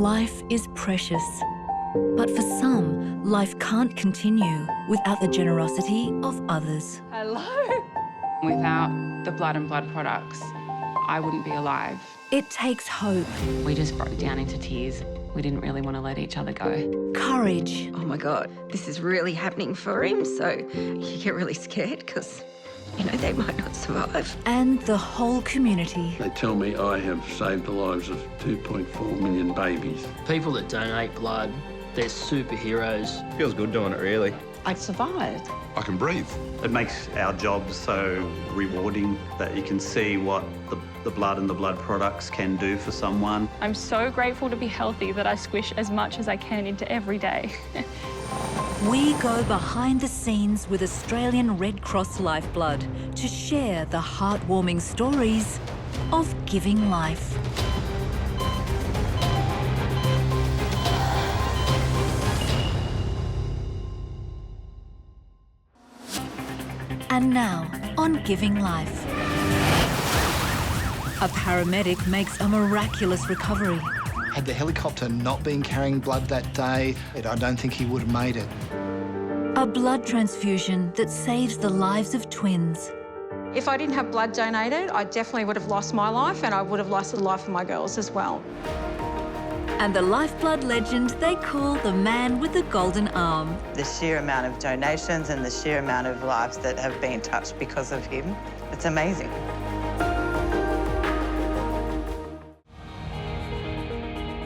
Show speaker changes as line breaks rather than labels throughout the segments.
Life is precious. But for some, life can't continue without the generosity of others.
Hello. Without the blood and blood products, I wouldn't be alive.
It takes hope,
We just broke down into tears. We didn't really want to let each other go.
courage,
Oh my God, this is really happening for him. So you get really scared because, they might not survive.
and the whole community.
They tell me I have saved the lives of 2.4 million babies.
People that donate blood, they're superheroes.
Feels good doing it, really.
I survived.
I can breathe.
It makes our job so rewarding that you can see what the blood and the blood products can do for someone.
I'm so grateful to be healthy that I squish as much as I can into every day.
We go behind the scenes with Australian Red Cross Lifeblood to share the heartwarming stories of giving life. And now, on Giving Life. A paramedic makes a miraculous recovery.
Had the helicopter not been carrying blood that day, I don't think he would have made it.
A blood transfusion that saves the lives of twins.
If I didn't have blood donated, I definitely would have lost my life and I would have lost the life of my girls as well.
And the lifeblood legend they call the man with the golden arm.
The sheer amount of donations and the sheer amount of lives that have been touched because of him, it's amazing.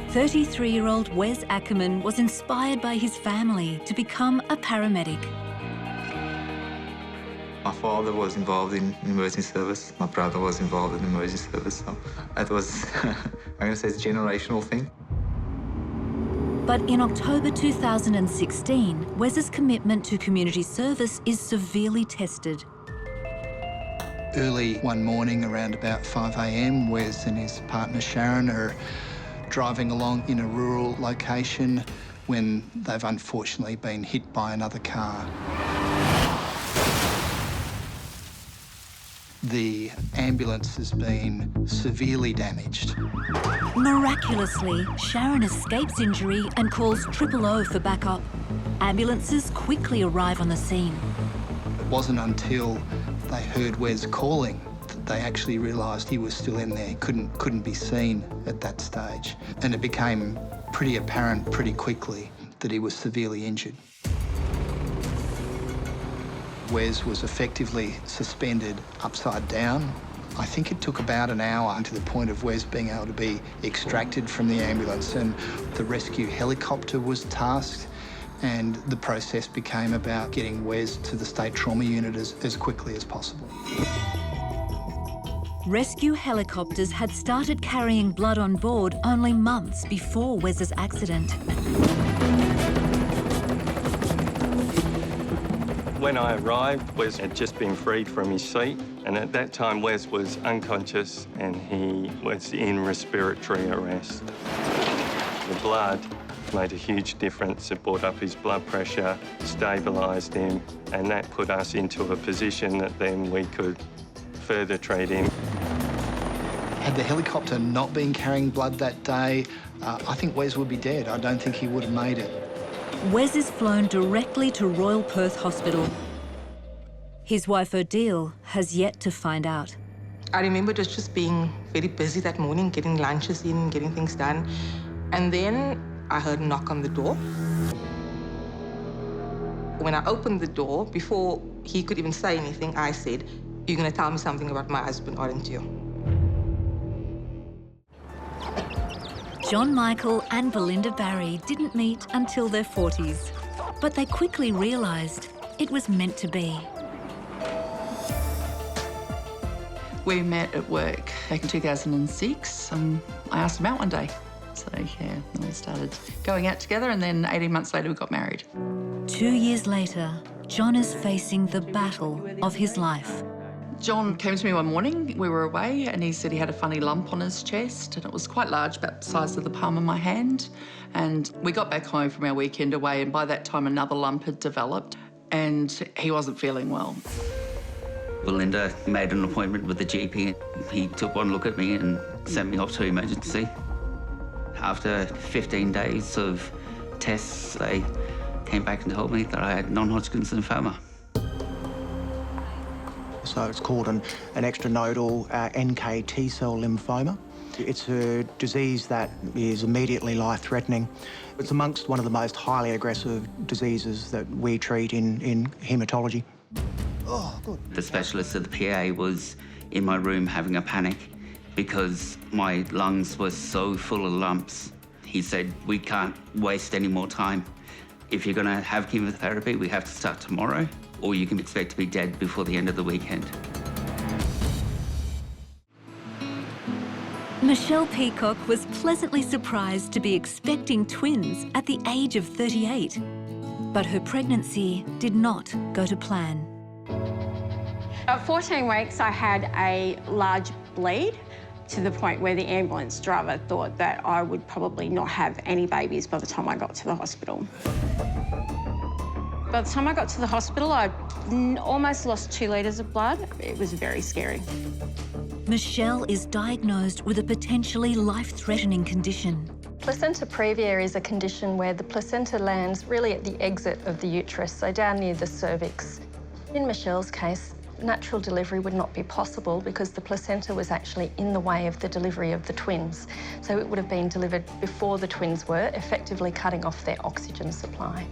"33-year-old Wes Ackerman was inspired by his family to become a paramedic.
My father was involved in emergency service. My brother was involved in emergency service. So it was, I'm going to say it's a generational thing.
But in October 2016, Wes's commitment to community service is severely tested.
Early one morning, around about 5 a.m, Wes and his partner Sharon are driving along in a rural location when they've unfortunately been hit by another car. The ambulance has been severely damaged.
Miraculously, Sharon escapes injury and calls 000 for backup. Ambulances quickly arrive on the scene.
It wasn't until they heard Wes calling that they actually realised he was still in there, couldn't be seen at that stage. And it became pretty apparent pretty quickly that he was severely injured. Wes was effectively suspended upside down. I think it took about an hour to the point of Wes being able to be extracted from the ambulance, and the rescue helicopter was tasked, and the process became about getting Wes to the State Trauma Unit as quickly as possible.
Rescue helicopters had started carrying blood on board only months before Wes's accident.
When I arrived, Wes had just been freed from his seat, and at that time Wes was unconscious and he was in respiratory arrest. The blood made a huge difference. It brought up his blood pressure, stabilised him, and that put us into a position that then we could further treat him.
Had the helicopter not been carrying blood that day, I think Wes would be dead. I don't think he would have made it.
Wes is flown directly to Royal Perth Hospital. His wife Odile has yet to find out.
I remember just being very busy that morning, getting lunches in, getting things done. And then I heard a knock on the door. When I opened the door, before he could even say anything, I said, "You're going to tell me something about my husband, aren't you?"
John Michael and Belinda Barry didn't meet until their 40s, but they quickly realised it was meant to be.
We met at work back in 2006, and I asked him out one day. So, yeah, and we started going out together, and then 18 months later we got married.
2 years later, John is facing the battle of his life.
John came to me one morning, we were away, and he said he had a funny lump on his chest, and it was quite large, about the size of the palm of my hand. And we got back home from our weekend away, and by that time another lump had developed, and he wasn't feeling well.
Belinda made an appointment with the GP. He took one look at me and sent me off to emergency. After 15 days of tests, they came back and told me that I had non-Hodgkin's lymphoma.
So it's called an extranodal NK T-cell lymphoma. It's a disease that is immediately life-threatening. It's amongst one of the most highly aggressive diseases that we treat in haematology. Oh, good.
The specialist at the PA was in my room having a panic because my lungs were so full of lumps. He said, we can't waste any more time. If you're going to have chemotherapy, we have to start tomorrow, or you can expect to be dead before the end of the weekend.
Michelle Peacock was pleasantly surprised to be expecting twins at the age of 38. But her pregnancy did not go to plan.
At 14 weeks, I had a large bleed to the point where the ambulance driver thought that I would probably not have any babies by the time I got to the hospital. By the time I got to the hospital, I almost lost 2 litres of blood. It was very scary.
Michelle is diagnosed with a potentially life-threatening condition.
Placenta previa is a condition where the placenta lands really at the exit of the uterus, so down near the cervix. In Michelle's case, natural delivery would not be possible because the placenta was actually in the way of the delivery of the twins. So it would have been delivered before the twins were, effectively cutting off their oxygen supply.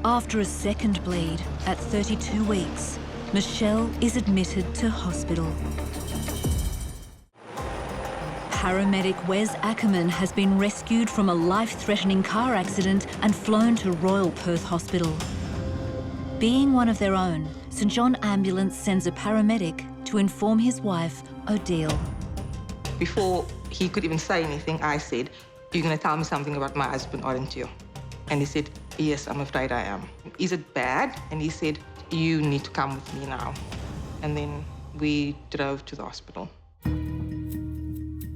After a second bleed at 32 weeks, Michelle is admitted to hospital. Paramedic Wes Ackerman has been rescued from a life-threatening car accident and flown to Royal Perth Hospital. Being one of their own, St John Ambulance sends a paramedic to inform his wife, Odile.
Before he could even say anything, I said, "You're going to tell me something about my husband, aren't you?" And he said, "Yes, I'm afraid I am." "Is it bad?" And he said, "You need to come with me now." And then we drove to the hospital.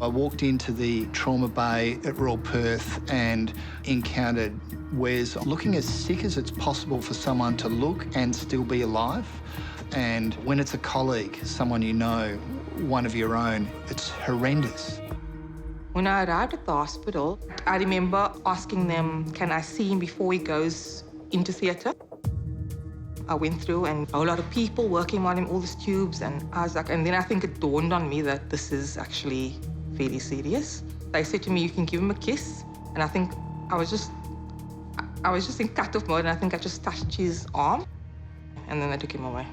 I walked into the trauma bay at Royal Perth and encountered Wes looking as sick as it's possible for someone to look and still be alive. And when it's a colleague, someone you know, one of your own, it's horrendous.
When I arrived at the hospital, I remember asking them, can I see him before he goes into theatre? I went through and a whole lot of people working on him, all these tubes, and I was like, and then I think it dawned on me that this is actually very serious. They said to me, you can give him a kiss. And I think I was just in cut-off mode, and I think I just touched his arm, and then they took him away.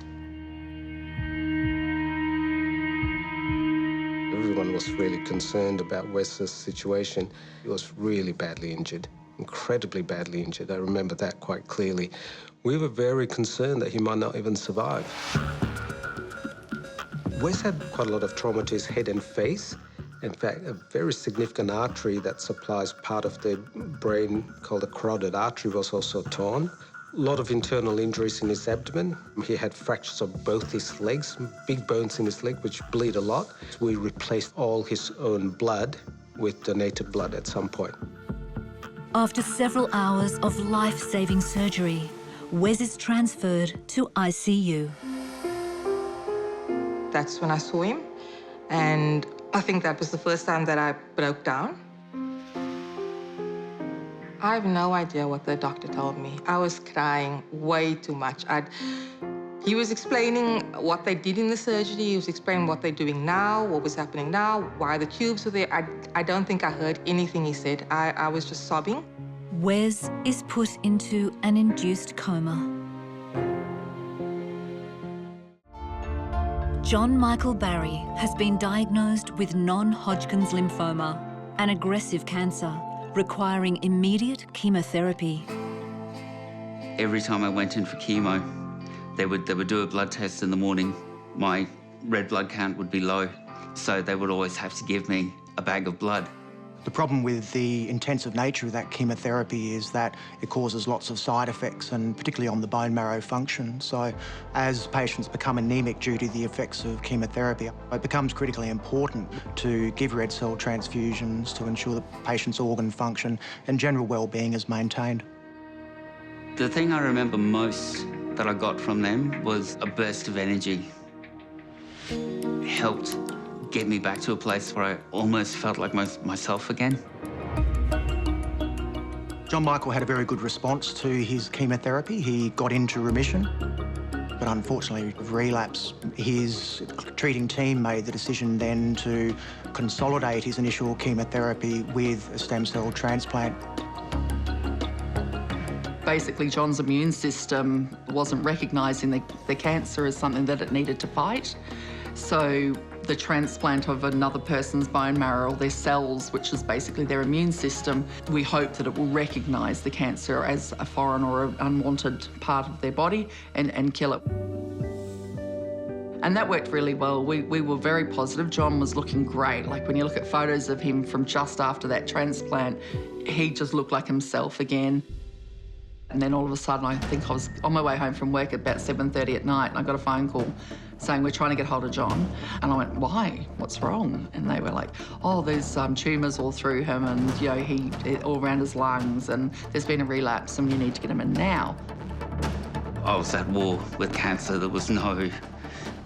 Everyone was really concerned about Wes's situation. He was really badly injured, incredibly badly injured. I remember that quite clearly. We were very concerned that he might not even survive. Wes had quite a lot of trauma to his head and face. In fact, a very significant artery that supplies part of the brain called the carotid artery was also torn. A lot of internal injuries in his abdomen. He had fractures of both his legs, big bones in his leg, which bleed a lot. We replaced all his own blood with donated blood at some point.
After several hours of life-saving surgery, Wes is transferred to ICU.
That's when I saw him, and I think that was the first time that I broke down. I have no idea what the doctor told me. I was crying way too much. He was explaining what they did in the surgery. He was explaining what they're doing now, what was happening now, why the tubes were there. I don't think I heard anything he said. I was just sobbing.
Wes is put into an induced coma. John Michael Barry has been diagnosed with non-Hodgkin's lymphoma, an aggressive cancer requiring immediate chemotherapy.
Every time I went in for chemo, they would do a blood test in the morning. My red blood count would be low, so they would always have to give me a bag of blood.
The problem with the intensive nature of that chemotherapy is that it causes lots of side effects, and particularly on the bone marrow function. So as patients become anemic due to the effects of chemotherapy, it becomes critically important to give red cell transfusions to ensure the patient's organ function and general well-being is maintained.
The thing I remember most that I got from them was a burst of energy. It helped get me back to a place where I almost felt like myself again.
John Michael had a very good response to his chemotherapy. He got into remission, but unfortunately relapse. His treating team made the decision then to consolidate his initial chemotherapy with a stem cell transplant.
Basically, John's immune system wasn't recognising the cancer as something that it needed to fight. So the transplant of another person's bone marrow, their cells, which is basically their immune system, we hope that it will recognise the cancer as a foreign or an unwanted part of their body and kill it. And that worked really well. We were very positive. John was looking great. Like, when you look at photos of him from just after that transplant, he just looked like himself again. And then all of a sudden, I think I was on my way home from work at about 7:30 at night, and I got a phone call saying, we're trying to get hold of John. And I went, why? What's wrong? And they were like, oh, there's tumours all through him, and, you know, all around his lungs, and there's been a relapse, and you need to get him in now.
I was at war with cancer. There was no,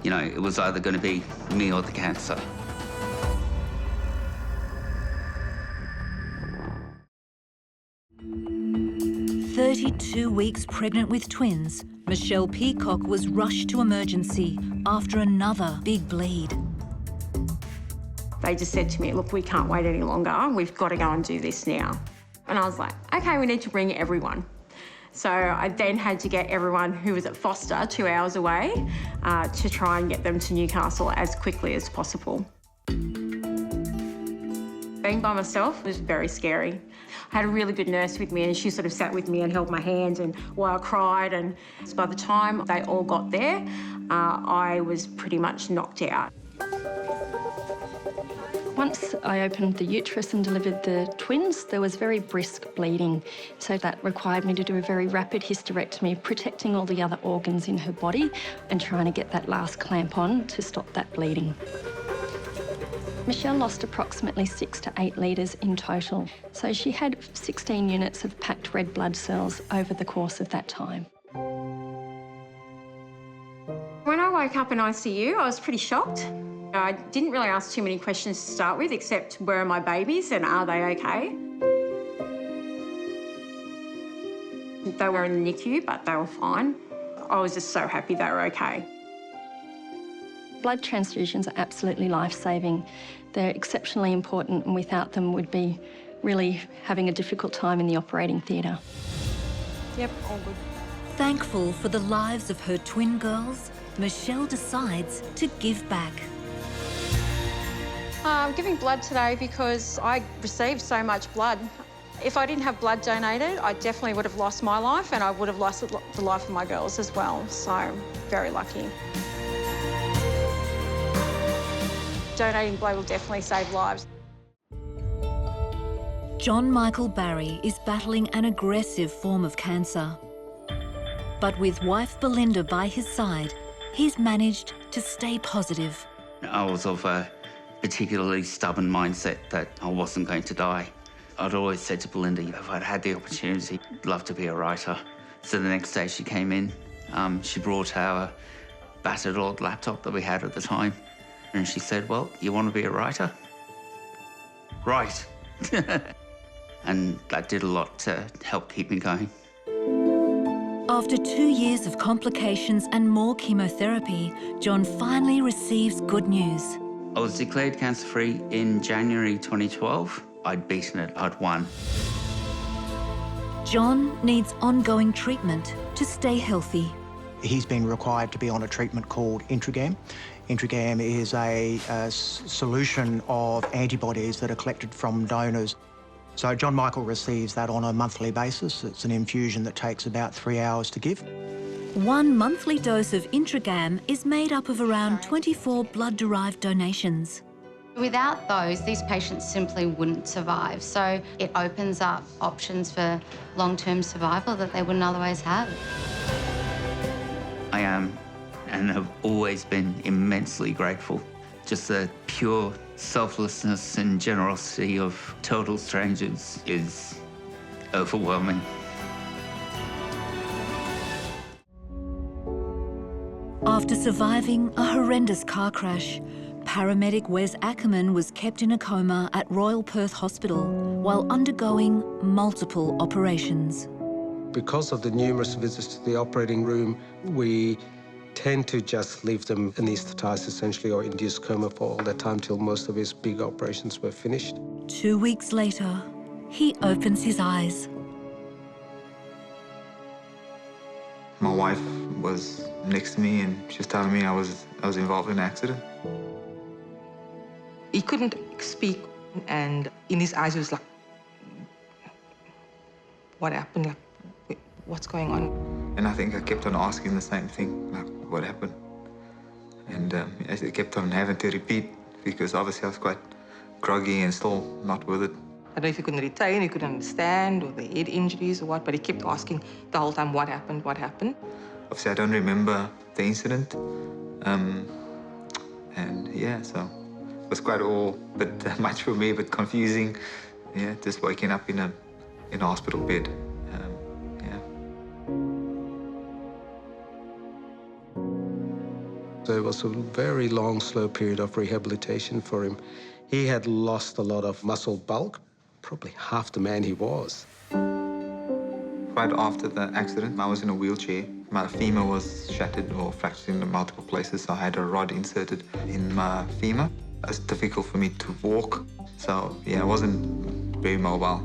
you know, it was either going to be me or the cancer.
"32 weeks pregnant with twins, Michelle Peacock was rushed to emergency after another big bleed.
They just said to me, look, we can't wait any longer. We've got to go and do this now. And I was like, OK, we need to bring everyone. So I then had to get everyone who was at Foster 2 hours away to try and get them to Newcastle as quickly as possible. Being by myself was very scary. I had a really good nurse with me, and she sort of sat with me and held my hand and while I cried. And by the time they all got there, I was pretty much knocked out.
Once I opened the uterus and delivered the twins, there was very brisk bleeding. So that required me to do a very rapid hysterectomy, protecting all the other organs in her body and trying to get that last clamp on to stop that bleeding. Michelle lost approximately 6 to 8 litres in total. So she had 16 units of packed red blood cells over the course of that time.
When I woke up in ICU, I was pretty shocked. I didn't really ask too many questions to start with, except where are my babies and are they okay? They were in the NICU, but they were fine. I was just so happy they were okay.
Blood transfusions are absolutely life-saving. They're exceptionally important, and without them would be really having a difficult time in the operating theatre.
Yep, all good.
Thankful for the lives of her twin girls, Michelle decides to give back.
I'm giving blood today because I received so much blood. If I didn't have blood donated, I definitely would have lost my life, and I would have lost the life of my girls as well. So, very lucky. Donating blood will definitely save lives.
John Michael Barry is battling an aggressive form of cancer. But with wife Belinda by his side, he's managed to stay positive.
I was of a particularly stubborn mindset that I wasn't going to die. I'd always said to Belinda, if I'd had the opportunity, I'd love to be a writer. So the next day she came in, she brought our battered old laptop that we had at the time, and she said, well, you want to be a writer? Right. And that did a lot to help keep me going.
After 2 years of complications and more chemotherapy, John finally receives good news.
I was declared cancer-free in January 2012. I'd beaten it, I'd won.
John needs ongoing treatment to stay healthy.
He's been required to be on a treatment called Intragam. Intragam is a solution of antibodies that are collected from donors. So John Michael receives that on a monthly basis. It's an infusion that takes about 3 hours to give.
1 monthly dose of Intragam is made up of around 24 blood-derived donations.
Without those, these patients simply wouldn't survive. So it opens up options for long-term survival that they wouldn't otherwise have.
I am and have always been immensely grateful. Just the pure selflessness and generosity of total strangers is overwhelming.
After surviving a horrendous car crash, paramedic Wes Ackerman was kept in a coma at Royal Perth Hospital while undergoing multiple operations.
Because of the numerous visits to the operating room, we tend to just leave them anaesthetised essentially or induced coma for all that time till most of his big operations were finished.
2 weeks later, he opens his eyes.
My wife was next to me and she was telling me I was involved in an accident.
He couldn't speak, and in his eyes, he was like, what happened? Like, what's going on?
And I think I kept on asking the same thing, like, what happened? And I kept on having to repeat because obviously I was quite groggy and still not with it.
I don't know if he couldn't retain, he couldn't understand, or the head injuries or what, but he kept asking the whole time, what happened, what happened?
Obviously, I don't remember the incident. And yeah, so it was quite all bit much for me, but confusing. Yeah, just waking up in a hospital bed. Yeah.
So it was a very long, slow period of rehabilitation for him. He had lost a lot of muscle bulk, probably half the man he was.
Right after the accident, I was in a wheelchair. My femur was shattered or fractured in multiple places, so I had a rod inserted in my femur. It was difficult for me to walk, so yeah, I wasn't very mobile.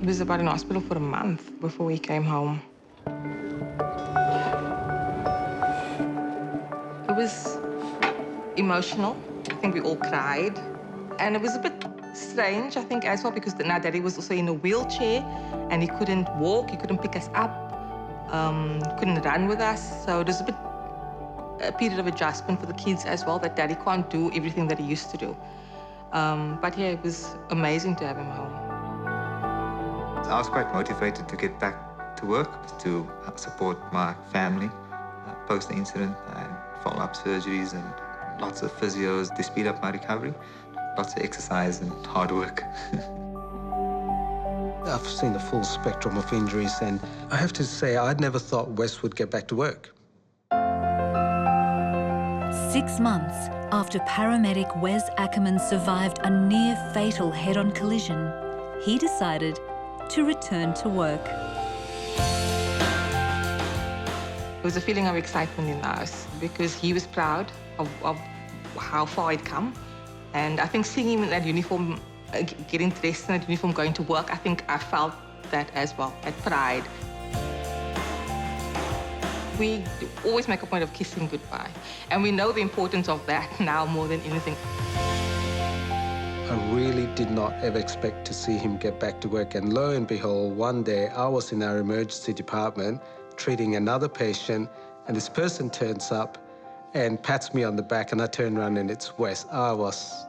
He was about in hospital for a month before he came home. It was emotional. I think we all cried. And it was a bit strange, I think, as well, because now Daddy was also in a wheelchair and he couldn't walk, he couldn't pick us up, couldn't run with us. So it was a period of adjustment for the kids as well, that Daddy can't do everything that he used to do. But yeah, it was amazing to have him home.
I was quite motivated to get back to work, to support my family. Post the incident, I had follow-up surgeries and lots of physios to speed up my recovery. Lots of exercise and hard work.
I've seen the full spectrum of injuries, and I have to say, I'd never thought Wes would get back to work.
6 months after paramedic Wes Ackerman survived a near-fatal head-on collision, he decided to return to work.
There was a feeling of excitement in the house because he was proud of how far he'd come. And I think seeing him in that uniform, getting dressed in that uniform, going to work, I think I felt that as well, that pride. We always make a point of kissing goodbye. And we know the importance of that now more than anything.
I really did not ever expect to see him get back to work. And lo and behold, one day I was in our emergency department treating another patient, and this person turns up and pats me on the back, and I turn around and it's Wes. I was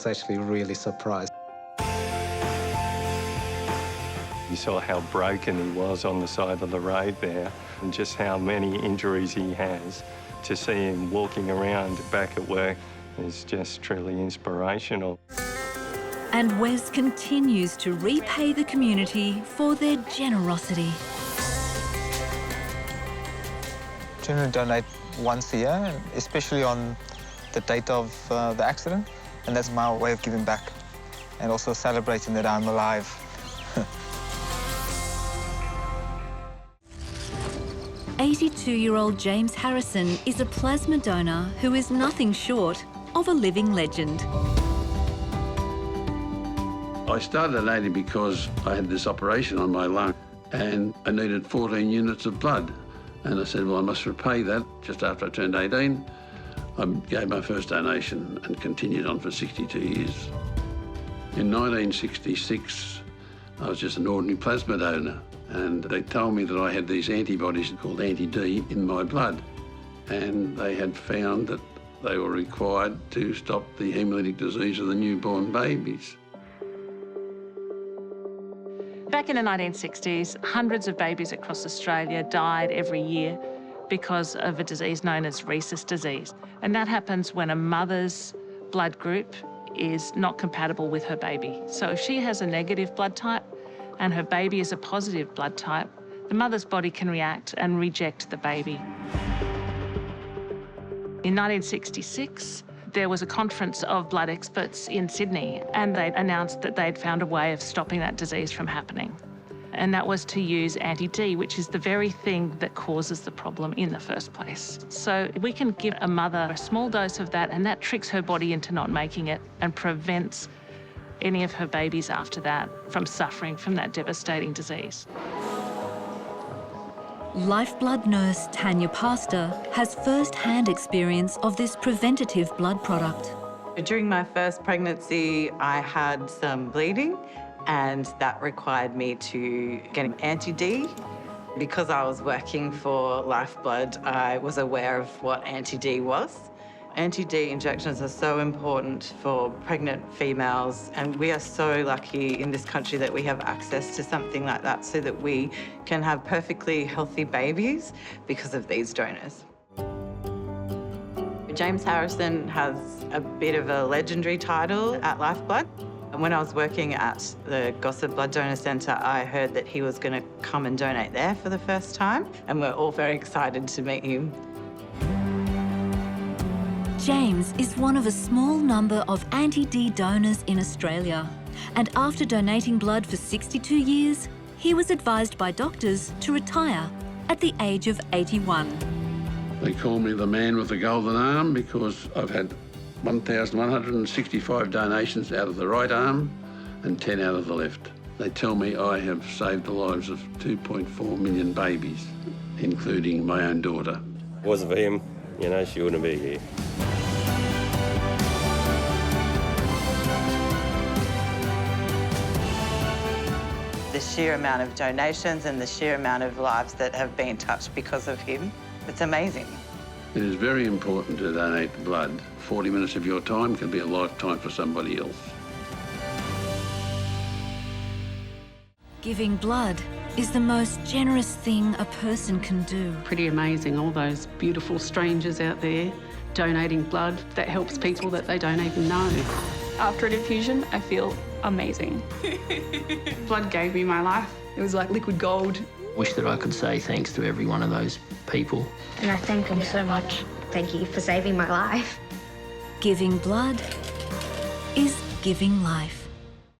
actually really surprised.
You saw how broken he was on the side of the road there and just how many injuries he has. To see him walking around back at work is just truly inspirational.
And Wes continues to repay the community for their generosity.
Generally donate once a year, especially on the date of the accident, and that's my way of giving back and also celebrating that I'm alive.
82-year-old James Harrison is a plasma donor who is nothing short of a living legend.
I started at 80 because I had this operation on my lung and I needed 14 units of blood. And I said, well, I must repay that. Just after I turned 18, I gave my first donation and continued on for 62 years. In 1966, I was just an ordinary plasma donor, and they told me that I had these antibodies called anti-D in my blood, and they had found that they were required to stop the hemolytic disease of the newborn babies.
Back in the 1960s, hundreds of babies across Australia died every year because of a disease known as rhesus disease. And that happens when a mother's blood group is not compatible with her baby. So if she has a negative blood type and her baby is a positive blood type, the mother's body can react and reject the baby. In 1966, There was a conference of blood experts in Sydney, and they announced that they'd found a way of stopping that disease from happening. And that was to use anti-D, which is the very thing that causes the problem in the first place. So we can give a mother a small dose of that, and that tricks her body into not making it and prevents any of her babies after that from suffering from that devastating disease.
Lifeblood nurse Tanya Pastor has first-hand experience of this preventative blood product.
During my first pregnancy, I had some bleeding, and that required me to get an anti-D. Because I was working for Lifeblood, I was aware of what anti-D was. Anti-D injections are so important for pregnant females, and we are so lucky in this country that we have access to something like that so that we can have perfectly healthy babies because of these donors. James Harrison has a bit of a legendary title at Lifeblood. And when I was working at the Gossip Blood Donor Centre, I heard that he was going to come and donate there for the first time, and we're all very excited to meet him.
James is one of a small number of anti-D donors in Australia. And after donating blood for 62 years, he was advised by doctors to retire at the age of 81.
They call me the man with the golden arm because I've had 1,165 donations out of the right arm and 10 out of the left. They tell me I have saved the lives of 2.4 million babies, including my own daughter.
If it wasn't for him, you know, she wouldn't be here.
The sheer amount of donations and the sheer amount of lives that have been touched because of him, it's amazing.
It is very important to donate blood. 40 minutes of your time can be a lifetime for somebody else.
Giving blood is the most generous thing a person can do.
Pretty amazing, all those beautiful strangers out there donating blood that helps people that they don't even know.
After an infusion, I feel amazing. Blood gave me my life. It was like liquid gold.
Wish that I could say thanks to every one of those people.
And I thank them so much. Thank you for saving my life.
Giving blood is giving life.